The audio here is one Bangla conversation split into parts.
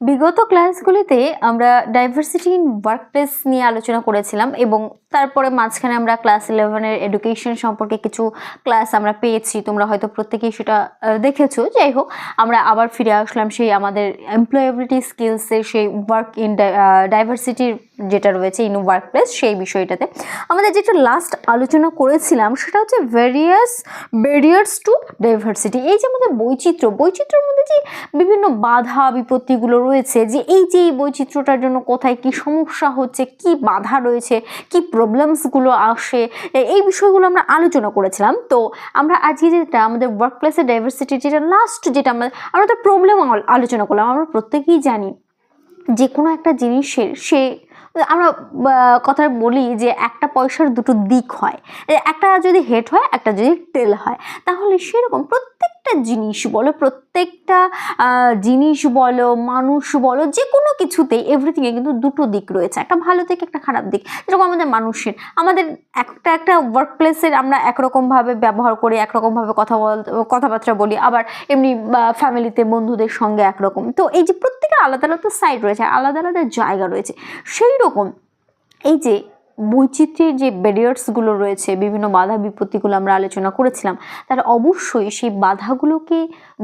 বিগত ক্লাসগুলিতে আমরা ডাইভার্সিটি ইন ওয়ার্কপ্লেস নিয়ে আলোচনা করেছিলাম এবং তারপরে মাঝখানে আমরা ক্লাস 11-এর এডুকেশন সম্পর্কে কিছু ক্লাস আমরা পেয়েছি। তোমরা হয়তো প্রত্যেকেই সেটা দেখেছো। যাই হোক, আমরা আবার ফিরে আসলাম সেই আমাদের এমপ্লয়েবিলিটি স্কিলসের সেই ওয়ার্ক ইন ডাইভার্সিটির যেটা রয়েছে ইন ওয়ার্কপ্লেস সেই বিষয়টাতে। আমাদের যেটা লাস্ট আলোচনা করেছিলাম সেটা হচ্ছে ভেরিয়াস ব্যারিয়ার্স টু ডাইভার্সিটি। এই যে আমাদের বৈচিত্র্যের মধ্যে যে বিভিন্ন বাধা বিপত্তিগুলো রয়েছে, যে এই বৈচিত্র্যটার জন্য কোথায় কি সমস্যা হচ্ছে, কি বাধা রয়েছে, কি প্রবলেমসগুলো আসে, এই বিষয়গুলো আমরা আলোচনা করেছিলাম। তো আমরা আজকে যেটা আমাদের ওয়ার্কপ্লেসের ডাইভার্সিটি যেটা লাস্ট যেটা আমরা তো প্রবলেম আলোচনা করলাম। আমরা প্রত্যেকেই জানি যে কোনো একটা জিনিসের আমরা কথা বলি যে একটা পয়সার দুটো দিক হয়, একটা যদি হেড হয় একটা যদি টেল হয়। তাহলে সেরকম প্রত্যেকটা জিনিস বলো মানুষ বলো যে কোনো কিছুতেই এভরিথিংয়ে কিন্তু দুটো দিক রয়েছে, একটা ভালো দিক একটা খারাপ দিক। যেরকম আমাদের আমাদের একটা ওয়ার্কপ্লেসের আমরা একরকমভাবে ব্যবহার করি, একরকমভাবে কথাবার্তা বলি, আবার এমনি ফ্যামিলিতে বন্ধুদের সঙ্গে একরকম। তো এই যে প্রত্যেকের আলাদা আলাদা সাইড রয়েছে, আলাদা আলাদা জায়গা রয়েছে। সেই রকম এই যে বৈচিত্র্যের যে ব্যারিয়ার্সগুলো রয়েছে, বিভিন্ন বাধা বিপত্তিগুলো আমরা আলোচনা করেছিলাম, তার অবশ্যই সেই বাধাগুলোকে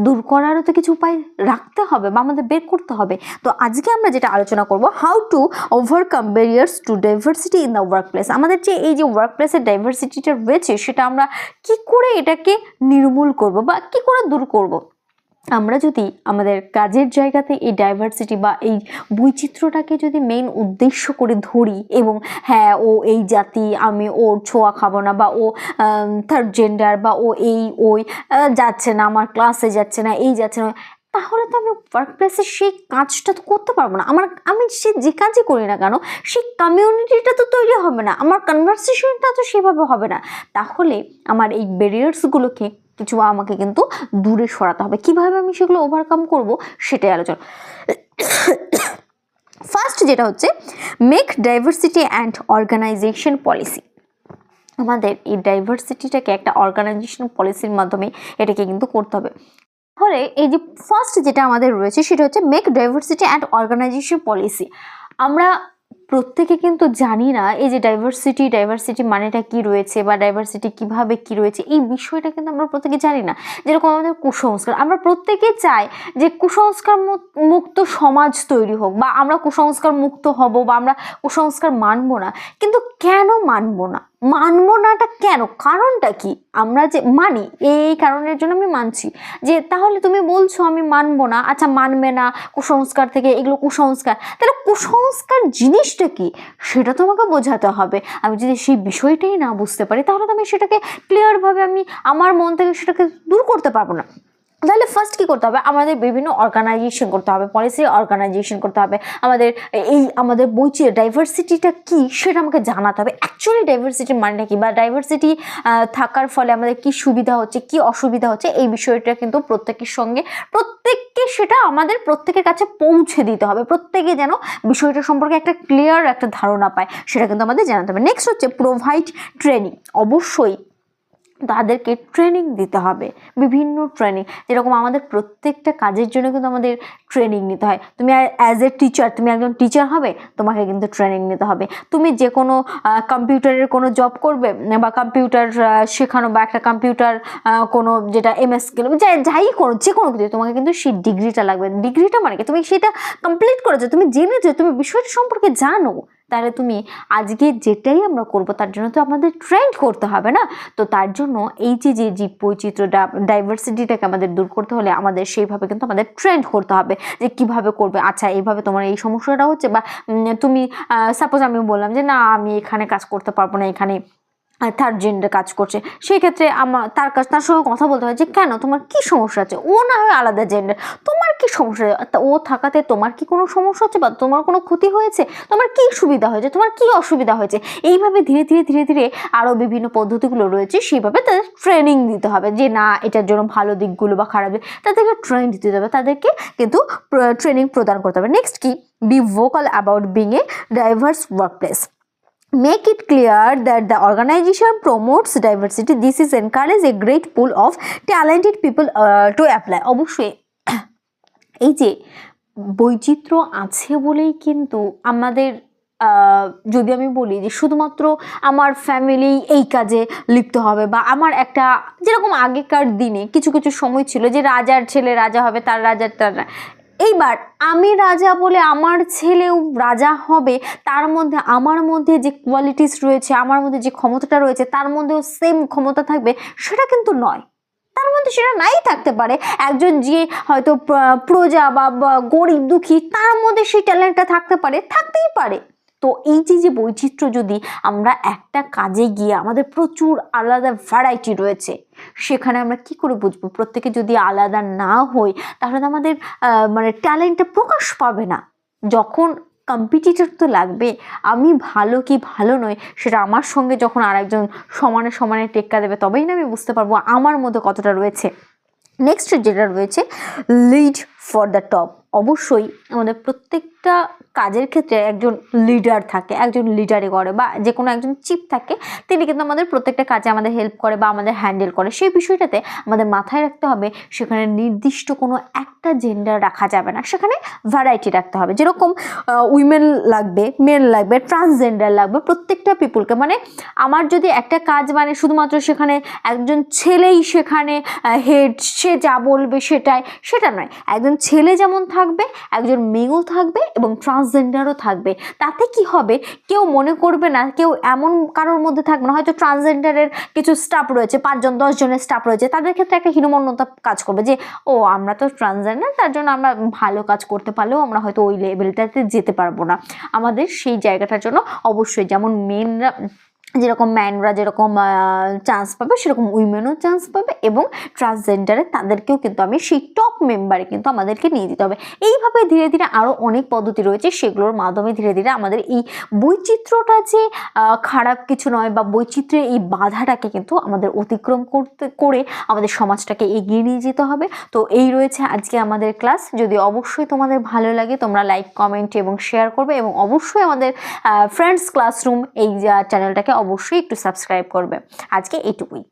দূর করারও তো কিছু উপায় রাখতে হবে বা আমাদের বের করতে হবে। তো আজকে আমরা যেটা আলোচনা করব, how to overcome barriers two diversity in the workplace. আমাদের যে ওয়ার্কপ্লেসের ডাইভার্সিটিটা রয়েছে সেটা আমরা কি করে এটাকে নির্মূল করব বা কি করে দূর করব। আমরা যদি আমাদের কাজের জায়গাতে এই ডাইভার্সিটি বা এই বৈচিত্র্যটাকে যদি মেইন উদ্দেশ্য করে ধরি, এবং হ্যাঁ ও এই জাতি, আমি ওর ছোঁয়া খাবো না, বা ও থার্ড জেন্ডার, বা ও ওই যাচ্ছে না, আমার ক্লাসে যাচ্ছে না, এই যাচ্ছে না, তাহলে তো আমি ওয়ার্কপ্লেসে সেই কাজটা তো করতে পারবো না। আমি যে কাজই করি না কেন, সেই কমিউনিটিটা তো তৈরি হবে না, আমার কনভারসেশনটা তো সেভাবে হবে না। তাহলে আমার এই ব্যারিয়ার্সগুলোকে কিছু আমাকে কিন্তু দূরে সরাতে হবে। কিভাবে আমি সেগুলো ওভারকাম করব সেটাই আলোচনা। ফার্স্ট যেটা হচ্ছে make diversity and organisation policy. আমাদের এই ডাইভার্সিটিটাকে একটা অর্গানাইজেশন পলিসির মাধ্যমে এটাকে কিন্তু করতে হবে। তাহলে এই যে ফার্স্ট যেটা আমাদের রয়েছে সেটা হচ্ছে make diversity and organisation policy. আমরা প্রত্যেকে কিন্তু জানি না এই যে ডাইভার্সিটি মানেটা কি রয়েছে, বা ডাইভার্সিটি কিভাবে কি রয়েছে, এই বিষয়টা কিন্তু আমরা প্রত্যেকে জানি না। যেরকম আমাদের কুসংস্কার, আমরা প্রত্যেকে চাই যে কুসংস্কার মুক্ত সমাজ তৈরি হোক, বা আমরা কুসংস্কার মুক্ত হব, বা আমরা কুসংস্কার মানবো না। কিন্তু কেন মানবো নাটা কেন, কারণটা কি? আমরা যে মানি এই কারণের জন্য আমি মানছি। যে তাহলে তুমি বলছো আমি মানবো না, আচ্ছা মানবে না কুসংস্কার থেকে, এগুলো কুসংস্কার, তাহলে কুসংস্কার জিনিসটা কি সেটা তোমাকে বোঝাতে হবে। আমি যদি সেই বিষয়টাই না বুঝতে পারি তাহলে তো আমি সেটাকে ক্লিয়ারভাবে আমি আমার মন থেকে সেটাকে দূর করতে পারবো না। তাহলে ফার্স্ট কী করতে হবে, আমাদের বিভিন্ন অর্গানাইজেশন করতে হবে, পলিসি অর্গানাইজেশন করতে হবে। আমাদের ডাইভার্সিটিটা কি সেটা আমাকে জানাতে হবে। অ্যাকচুয়ালি ডাইভার্সিটি মানেটা কি, বা ডাইভার্সিটি থাকার ফলে আমাদের কি সুবিধা হচ্ছে, কি অসুবিধা হচ্ছে, এই বিষয়টা কিন্তু প্রত্যেককে সেটা আমাদের প্রত্যেকের কাছে পৌঁছে দিতে হবে। প্রত্যেকে যেন বিষয়টা সম্পর্কে একটা ক্লিয়ার একটা ধারণা পায়, সেটা কিন্তু আমাদের জানাতে হবে। নেক্সট হচ্ছে প্রোভাইড ট্রেনিং। অবশ্যই তাদেরকে ট্রেনিং দিতে হবে, বিভিন্ন ট্রেনিং। যেরকম আমাদের প্রত্যেকটা কাজের জন্য কিন্তু আমাদের ট্রেনিং নিতে হয়। তুমি অ্যাজ এ টিচার, তুমি একজন টিচার হবে, তোমাকে কিন্তু ট্রেনিং নিতে হবে। তুমি যে কোনো কম্পিউটারের কোনো জব করবে, বা কম্পিউটার শেখানো, বা একটা কম্পিউটার কোনো যেটা MS স্কিল, যাই করো, যে কোনো কিছু, তোমাকে কিন্তু সেই ডিগ্রিটা লাগবে। ডিগ্রিটা মানে কি, তুমি সেটা কমপ্লিট করেছো, তুমি জেনেছো, তুমি বিষয়টা সম্পর্কে জানো, তাহলে তুমি আজকে যেটাই আমরা করবো তার জন্য তো আমাদের ট্রেন্ড করতে হবে না। তো তার জন্য এই যে বৈচিত্র্যটা, ডাইভার্সিটিটাকে আমাদের দূর করতে হলে আমাদের সেইভাবে কিন্তু আমাদের ট্রেন্ড করতে হবে যে কিভাবে করবে। আচ্ছা এইভাবে তোমার এই সমস্যাটা হচ্ছে, বা তুমি সাপোজ আমি বললাম যে না আমি এখানে কাজ করতে পারবো না, এখানে থার্ড জেন্ডার কাজ করছে, সেই ক্ষেত্রে তার সঙ্গে কথা বলতে হয় যে কেন, তোমার কি সমস্যা আছে। ও না হয় আলাদা জেন্ডার, তোমার কি সমস্যা, ও থাকাতে তোমার কি কোনো সমস্যা হচ্ছে, বা তোমার কোনো ক্ষতি হয়েছে, তোমার কি সুবিধা হয়েছে, তোমার কি অসুবিধা হয়েছে। এইভাবে ধীরে ধীরে আরও বিভিন্ন পদ্ধতিগুলো রয়েছে, সেইভাবে তাদের ট্রেনিং দিতে হবে যে না এটার জন্য ভালো দিকগুলো বা খারাপ দিক, তাদেরকে ট্রেনিং দিতে হবে, তাদেরকে কিন্তু ট্রেনিং প্রদান করতে হবে। নেক্সট কি, be vocal about being a diverse workplace. Make it clear that the organization promotes diversity. This is encourage a great pool of talented people to apply. অবশ্যই এই যে বৈচিত্র্য আছে বলেই কিন্তু আমাদের যদি আমি বলি যে শুধুমাত্র আমার ফ্যামিলি এই কাজে লিপ্ত হবে, বা আমার একটা, যেরকম আগেকার দিনে কিছু কিছু সময় ছিল যে রাজার ছেলে রাজা হবে, তার রাজার তার, এইবার আমি রাজা বলে আমার ছেলেও রাজা হবে, তার মধ্যে আমার মধ্যে যে কোয়ালিটিস রয়েছে, আমার মধ্যে যে ক্ষমতাটা রয়েছে তার মধ্যেও সেম ক্ষমতা থাকবে, সেটা কিন্তু নয়। তার মধ্যে সেটা নাই থাকতে পারে। একজন যে হয়তো প্রজা বা গরিব দুঃখী, তার মধ্যে সেই ট্যালেন্টটা থাকতে পারে, থাকতেই পারে। তো এই যে বৈচিত্র্য, যদি আমরা একটা কাজে গিয়ে আমাদের প্রচুর আলাদা ভ্যারাইটি রয়েছে, সেখানে আমরা কি করে বুঝবো? প্রত্যেকে যদি আলাদা না হই, তাহলে তো আমাদের মানে ট্যালেন্টটা প্রকাশ পাবে না। যখন কম্পিটিটর তো লাগবে, আমি ভালো কি ভালো নয় সেটা আমার সঙ্গে যখন আরেকজন সমানে সমানে টেক্কা দেবে, তবেই না আমি বুঝতে পারবো আমার মধ্যে কতটা রয়েছে। নেক্সট যেটা রয়েছে, লিড ফর দ্য টপ। অবশ্যই আমাদের প্রত্যেকটা কাজের ক্ষেত্রে একজন লিডার থাকে, একজন লিডারে করে, বা যে কোনো একজন চিফ থাকে, তিনি কিন্তু আমাদের প্রত্যেকটা কাজে আমাদের হেল্প করে বা আমাদের হ্যান্ডেল করে। সেই বিষয়টাতে আমাদের মাথায় রাখতে হবে, সেখানে নির্দিষ্ট কোনো একটা জেন্ডার রাখা যাবে না, সেখানে ভ্যারাইটি রাখতে হবে। যেরকম উইমেন লাগবে, মেল লাগবে, ট্রান্সজেন্ডার লাগবে, প্রত্যেকটা পিপুলকে, মানে আমার যদি একটা কাজ মানে শুধুমাত্র সেখানে একজন ছেলেই সেখানে হেড, সে যা বলবে সেটাই, সেটা নয়। একজন ছেলে যেমন থাকবে, একজন মেয়েও থাকবে এবং ট্রান্সজেন্ডারও থাকবে। তাতে কি হবে, কেউ মনে করবে না, কেউ এমন কারোর মধ্যে থাকবে না, হয়তো ট্রান্সজেন্ডারের কিছু স্টাফ রয়েছে, 5 জন 10 জনের স্টাফ রয়েছে, তাদের ক্ষেত্রে একটা হীনমন্যতা কাজ করবে যে ও আমরা তো ট্রান্সজেন্ডার, তার জন্য আমরা ভালো কাজ করতে পারলেও আমরা হয়তো ওই লেভেলটাতে যেতে পারবো না। আমাদের সেই জায়গাটার জন্য অবশ্যই যেমন মেনরা, যেরকম ম্যানরা যেরকম চান্স পাবে, সেরকম উইমেনও চান্স পাবে, এবং ট্রান্সজেন্ডারে তাদেরকেও কিন্তু আমি সেই টপ মেম্বারে কিন্তু আমাদেরকে নিয়ে দিতে হবে। এইভাবে ধীরে ধীরে আরও অনেক পদ্ধতি রয়েছে, সেগুলোর মাধ্যমে ধীরে ধীরে আমাদের এই বৈচিত্র্যটা যে খারাপ কিছু নয়, বা বৈচিত্র্যের এই বাধাটাকে কিন্তু আমাদের অতিক্রম করে আমাদের সমাজটাকে এগিয়ে নিয়ে যেতে হবে। তো এই রয়েছে আজকে আমাদের ক্লাস। যদি অবশ্যই তোমাদের ভালো লাগে, তোমরা লাইক, কমেন্ট এবং শেয়ার করবে, এবং অবশ্যই আমাদের ফ্রেন্ডস ক্লাসরুম এই চ্যানেলটাকে অবশ্যই একটু সাবস্ক্রাইব করবে। আজকে এইটুকুই।